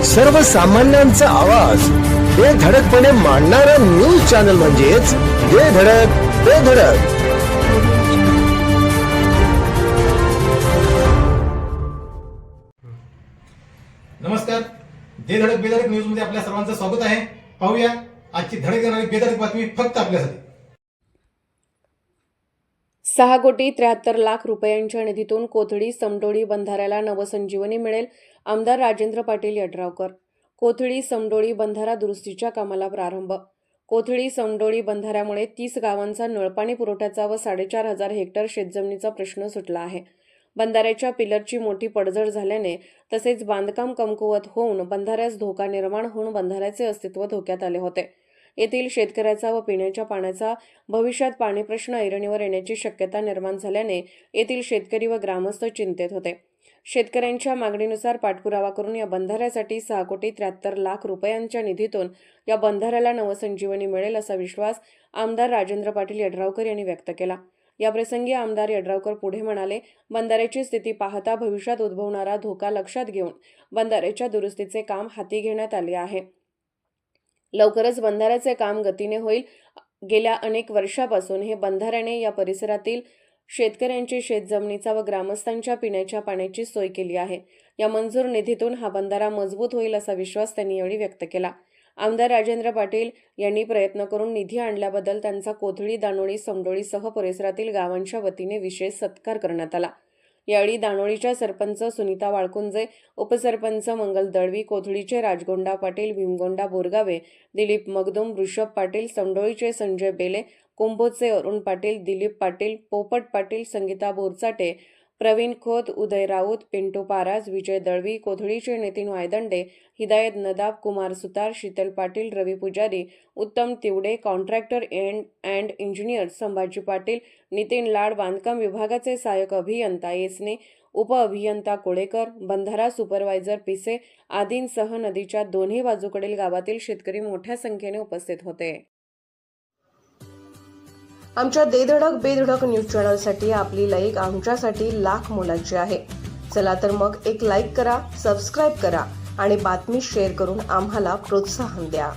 सर्वसामान्यांचा आवाज बेधडकपणे मांडणारा न्यूज चॅनल म्हणजेच बेधडक. नमस्कार, धडक बेधडक न्यूज मध्ये आपल्या सर्वांचं स्वागत आहे. पाहूया आजची धडक देणारी बेधडक बातमी फक्त आपल्यासाठी. 6,73,00,000 रुपयांच्या निधीतून कोथळी समडोळी बंधाऱ्याला नवसंजीवनी मिळेल. आमदार राजेंद्र पाटील यड्रावकर. कोथळी समडोळी बंधारा दुरुस्तीच्या कामाला प्रारंभ. कोथळी समडोळी बंधाऱ्यामुळे 30 गावांचा नळपाणी पुरवठ्याचा व 4,500 हेक्टर शेतजमिनीचा प्रश्न सुटला आहे. बंधाऱ्याच्या पिलरची मोठी पडझड झाल्याने तसेच बांधकाम कमकुवत होऊन बंधाऱ्यास धोका निर्माण होऊन बंधाऱ्याचे अस्तित्व धोक्यात आले होते. येथील शेतकऱ्याचा व पिण्याच्या पाण्याचा भविष्यात पाणी प्रश्न ऐरणीवर येण्याची शक्यता निर्माण झाल्याने येथील शेतकरी व ग्रामस्थ चिंतेत होते. शेतकऱ्यांच्या मागणीनुसार पाठपुरावा करून या बंधाऱ्यासाठी 6,73,00,000 रुपयांच्या निधीतून या बंधाऱ्याला नवसंजीवनी मिळेल असा विश्वास आमदार राजेंद्र पाटील यड्रावकर यांनी व्यक्त केला. याप्रसंगी आमदार यड्रावकर पुढे म्हणाले, बंधाऱ्याची स्थिती पाहता भविष्यात उद्भवणारा धोका लक्षात घेऊन बंधाऱ्याच्या दुरुस्तीचे काम हाती घेण्यात आले आहे. लवकरच बंधाऱ्याचे काम गतीने होईल. गेल्या अनेक वर्षापासून हे बंधाऱ्याने या परिसरातील शेतकऱ्यांची शेतजमिनीचा व ग्रामस्थांच्या पिण्याच्या पाण्याची सोय केली आहे. या मंजूर निधीतून हा बंधारा मजबूत होईल असा विश्वास त्यांनी यावेळी व्यक्त केला. आमदार राजेंद्र पाटील यांनी प्रयत्न करून निधी आणल्याबद्दल त्यांचा कोथळी, दानोळी, समडोळीसह परिसरातील गावांच्या वतीने विशेष सत्कार करण्यात आला. यावेळी दानोळीच्या सरपंच सुनीता वाळकुंजे, उपसरपंच मंगल दळवी, कोथळीचे राजगोंडा पाटील, भीमगोंडा बोरगावे, दिलीप मगदुम, ऋषभ पाटील, समडोळीचे संजय बेले, कुंभोजचे अरुण पाटील, दिलीप पाटील, पोपट पाटील, संगीता बोरचाटे, प्रवीण खोत, उदय राऊत, पिंटू पाराज, विजय दळवी, कोथळीचे नितीन वायदंडे, हिदायत नदाब, कुमार सुतार, Sheetal Patil, Ravi Pujari, Uttam Tivade, contractor and engineer Sambhaji Patil, Nitin Lad, बांधकाम विभागाचे सहाय्यक अभियंता येसने, उपअभियंता कोळेकर, बंधारा सुपरवायझर पिसे आदींसह नदीच्या दोन्ही बाजूकडील गावातील शेतकरी मोठ्या संख्येने उपस्थित होते. आमच्या धडक बेधडक न्यूज चॅनलसाठी आपली लाईक आमच्यासाठी लाख मोलाची आहे. चला तर मग एक लाईक करा, सबस्क्राईब करा आणि बातमी शेअर करून आम्हाला प्रोत्साहन द्या.